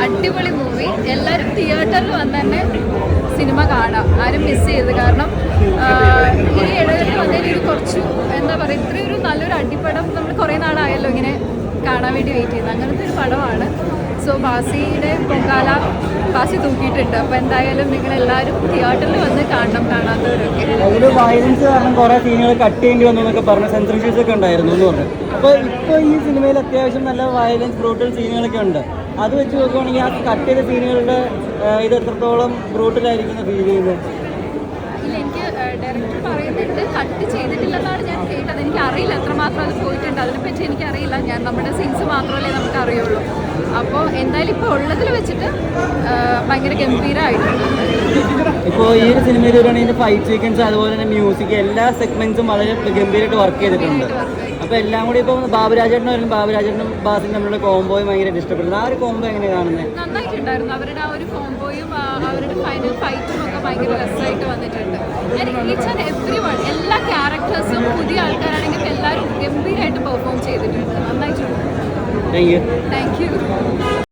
അടിപൊളി മൂവി. എല്ലാവരും തിയേറ്ററിൽ വന്ന് തന്നെ സിനിമ കാണാം, ആരും മിസ് ചെയ്ത്. കാരണം ഈ ഇടയിൽ വന്നതിൽ ഒരു കുറച്ച് എന്താ പറയുക, ഇത്രയും ഒരു നല്ലൊരു അടിപ്പടം നമ്മൾ കുറേ നാളായല്ലോ ഇങ്ങനെ കാണാൻ വേണ്ടി വെയിറ്റ് ചെയ്യുന്നത്. അങ്ങനത്തെ ഒരു പടമാണ്. സോ ബാസിയുടെ പൊങ്കാല ബാസി തൂക്കിയിട്ടുണ്ട്. അപ്പോൾ എന്തായാലും നിങ്ങളെല്ലാവരും തിയേറ്ററിൽ വന്ന് കാണണം, കാണാത്തവരൊക്കെ. അതിൽ വയലൻസ് കാരണം കുറേ സീനുകൾ കട്ട് ചെയ്യേണ്ടി വന്നു എന്നൊക്കെ പറഞ്ഞ് സെൻസർഷിപ്സ് ഒക്കെ ഉണ്ടായിരുന്നു എന്ന് പറഞ്ഞു. അപ്പോൾ ഇപ്പോൾ ഈ സിനിമയിൽ അത്യാവശ്യം നല്ല വയലൻസ് ബ്രൂട്ടൽ സീനുകളൊക്കെ ഉണ്ട്. അത് വെച്ച് നോക്കുകയാണെങ്കിൽ ആ കട്ട് ചെയ്ത സീനുകളുടെ ഇത് എത്രത്തോളം ബ്രൂട്ടലായിരിക്കുന്ന ഫീൽ ചെയ്യുന്നത്? ഇല്ല, എനിക്ക് ഡയറക്ടർ പറയുന്നുണ്ട് കട്ട് ചെയ്തിട്ടില്ലെന്നാണ് ഞാൻ കേട്ടത്. എനിക്ക് അറിയില്ല എത്രമാത്രം അത് പോയിട്ടുണ്ട്, അതിനെപ്പറ്റി എനിക്കറിയില്ല. ഞാൻ നമ്മുടെ സീൻസ് മാത്രമല്ലേ നമുക്ക് അറിയുള്ളൂ. അപ്പോൾ എന്തായാലും ഇപ്പോൾ ഉള്ളതിൽ വെച്ചിട്ട് ഭയങ്കര ഗംഭീരമായിട്ടുണ്ട്. ഇപ്പോൾ ഈ ഒരു സിനിമയിൽ വരുവാണെങ്കിൽ ഫൈറ്റ് സീക്വൻസ് അതുപോലെ തന്നെ മ്യൂസിക് എല്ലാ സെഗ്മെന്റ്സും വളരെ ഗംഭീരമായിട്ട് വർക്ക് ചെയ്തിട്ടുണ്ട്. അപ്പോൾ എല്ലാം കൂടി ഇപ്പോൾ ബാബുരാജേട്ടനും വരുമ്പോൾ ബാബുരാജേട്ടനും ബാസിനും തമ്മിലുള്ള കോംബോയും ഭയങ്കരമായിട്ട് ഇഷ്ടപ്പെടുന്നത്. ആ ഒരു കോംബോ എങ്ങനെയാണ് കാണുന്നത്? നന്നായിട്ടുണ്ടായിരുന്നു. അവരുടെ ആ ഒരു കോംബോയും അവരുടെ ഫൈനൽ ഫൈറ്റും ഒക്കെ ഭയങ്കര രസമായിട്ട് വന്നിട്ടുണ്ട്. ഈച്ച് ആൻഡ് എവ്രി വൺ, എല്ലാ ക്യാരക്ടേഴ്സും പുതിയ ആൾക്കാരാണെങ്കിൽ എല്ലാവരും ഗംഭീരമായിട്ട് പെർഫോം ചെയ്തിട്ടുണ്ട്. നന്നായിട്ടുണ്ട്. Thank you. Thank you.